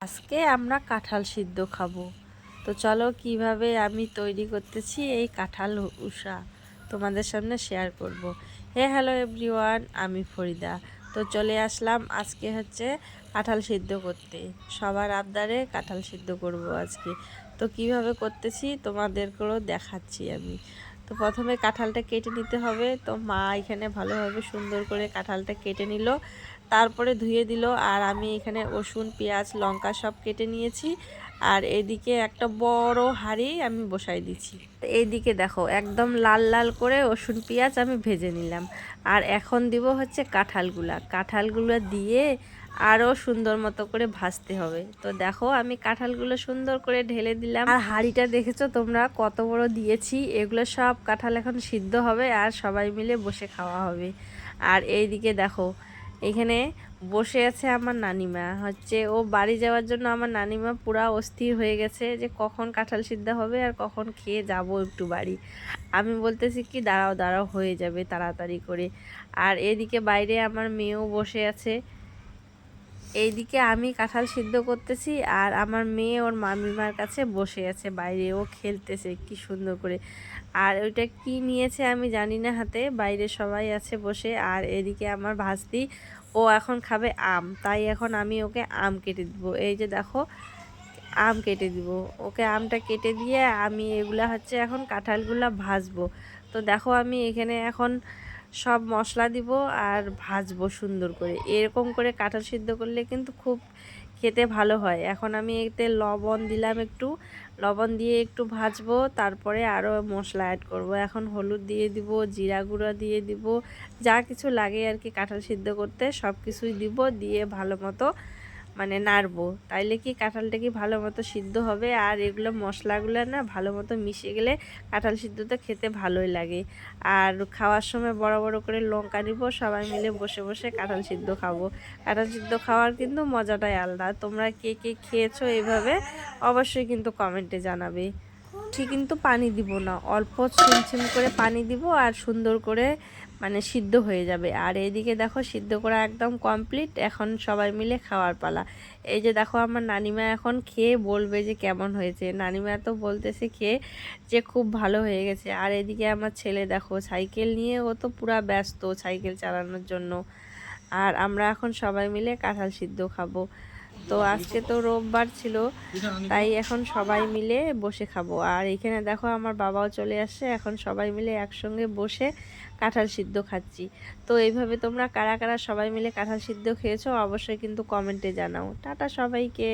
আজকে আমরা কাঁঠাল সিদ্ধ খাবো। তো চলো কিভাবে আমি তৈরি করতেছি এই কাঁঠাল উষা তোমাদের সামনে শেয়ার করব। হ্যালো এভরিওয়ান, আমি ফরিদা। তো চলে আসলাম আজকে হচ্ছে কাঁঠাল সিদ্ধ করতে। সবার আবদারে কাঁঠাল সিদ্ধ করব আজকে। তো কিভাবে করতেছি তোমাদেরকেও দেখাচ্ছি আমি। তো প্রথমে কাঁঠালটা কেটে নিতে হবে। তো মা এখানে ভালোভাবে সুন্দর করে কাঁঠালটা কেটে নিল, তারপরে ধুয়ে দিল। আর আমি এখানে রসুন পেঁয়াজ লঙ্কা সব কেটে নিয়েছি। আর এদিকে একটা বড় হাঁড়ি আমি বসাই দিচ্ছি। এইদিকে দেখো একদম লাল লাল করে রসুন পেঁয়াজ আমি ভেজে নিলাম। আর এখন দিব হচ্ছে কাঁঠালগুলো দিয়ে আরও সুন্দর মতো করে ভাজতে হবে। তো দেখো আমি কাঁঠালগুলো সুন্দর করে ঢেলে দিলাম। আর হাঁড়িটা দেখেছো তোমরা কত বড় দিয়েছি। এগুলো সব কাঁঠাল এখন সিদ্ধ হবে আর সবাই মিলে বসে খাওয়া হবে। আর এইদিকে দেখো এখানে বসে আছে আমার নানিমা। হচ্ছে ও বাড়ি যাওয়ার জন্য আমার নানিমা পুরা অস্থির হয়ে গেছে যে কখন কাঁঠাল সিদ্ধ হবে আর কখন খেয়ে যাব একটু বাড়ি। আমি বলতেছি কি দাঁড়াও দাঁড়াও, হয়ে যাবে তাড়াতাড়ি করে। আর এদিকে বাইরে আমার মেয়েও বসে আছে। এইদিকে আমি কাঁঠাল সিদ্ধ করতেছি আর আমার মেয়ে ওর মামিমার কাছে বসে আছে বাইরে, ও খেলতেছে কি সুন্দর করে। আর ওইটা কি নিয়েছে আমি জানি না হাতে, বাইরে সবাই আছে বসে। আর এদিকে আমার ভাস্তি, ও এখন খাবে আম, তাই এখন আমি ওকে আম কেটে দিব। এই যে দেখো আম কেটে দিব ওকে। আমটা কেটে দিয়ে আমি এগুলা হচ্ছে এখন কাঁঠালগুলা ভাজবো। তো দেখো আমি এখানে এখন সব মশলা দিব আর ভাজবো সুন্দর করে। এরকম করে কাঁঠাল সিদ্ধ করলে কিন্তু খুব খেতে ভালো হয়। এখন আমি এতে লবণ দিলাম, একটু লবণ দিয়ে একটু ভাজবো, তারপরে আরও মশলা অ্যাড করব। এখন হলুদ দিয়ে দিব, জিরা গুঁড়ো দিয়ে দিব, যা কিছু লাগে আর কি কাঁঠাল সিদ্ধ করতে সব কিছুই দিব, দিয়ে ভালো মতো মানে নাড়বো। তাইলে কি কাঁঠালটা কি ভালো মতো সিদ্ধ হবে। আর এগুলো মশলাগুলো না ভালো মতো মিশে গেলে কাঁঠাল সিদ্ধটা খেতে ভালোই লাগে। আর খাওয়ার সময় বড় বড় করে লঙ্কা নিব, সবাই মিলে বসে বসে কাঁঠাল সিদ্ধ খাবো। কাঁঠাল সিদ্ধ খাওয়ার কিন্তু মজাটাই আলাদা। তোমরা কে কে খেয়েছো এইভাবে অবশ্যই কিন্তু কমেন্টে জানাবে। ঠিক কিন্তু পানি দিব না, অল্প ছিমছিম করে পানি দিব আর সুন্দর করে মানে সিদ্ধ হয়ে যাবে। আর এইদিকে দেখো সিদ্ধ করা একদম কমপ্লিট, এখন সবাই মিলে খাওয়ার পালা। এই যে দেখো আমার নানিমা এখন খেয়ে বলবে যে কেমন হয়েছে। নানিমা তো বলতেছে খেয়ে যে খুব ভালো হয়ে গেছে। আর এদিকে আমার ছেলে দেখো সাইকেল নিয়ে, ও তো পুরা ব্যস্ত সাইকেল চালানোর জন্য। আর আমরা এখন সবাই মিলে কাঁঠাল সিদ্ধ খাবো। তো আজকে তো রোববার ছিল, তাই এখন সবাই মিলে বসে খাবো। আর এখানে দেখো আমার বাবাও চলে আসছে, এখন সবাই মিলে একসঙ্গে বসে কাঁঠাল সিদ্ধ খাচ্ছি। তো এইভাবে তোমরা কারা কারা সবাই মিলে কাঁঠাল সিদ্ধ খেয়েছো অবশ্যই কিন্তু কমেন্টে জানাও। টাটা সবাইকে।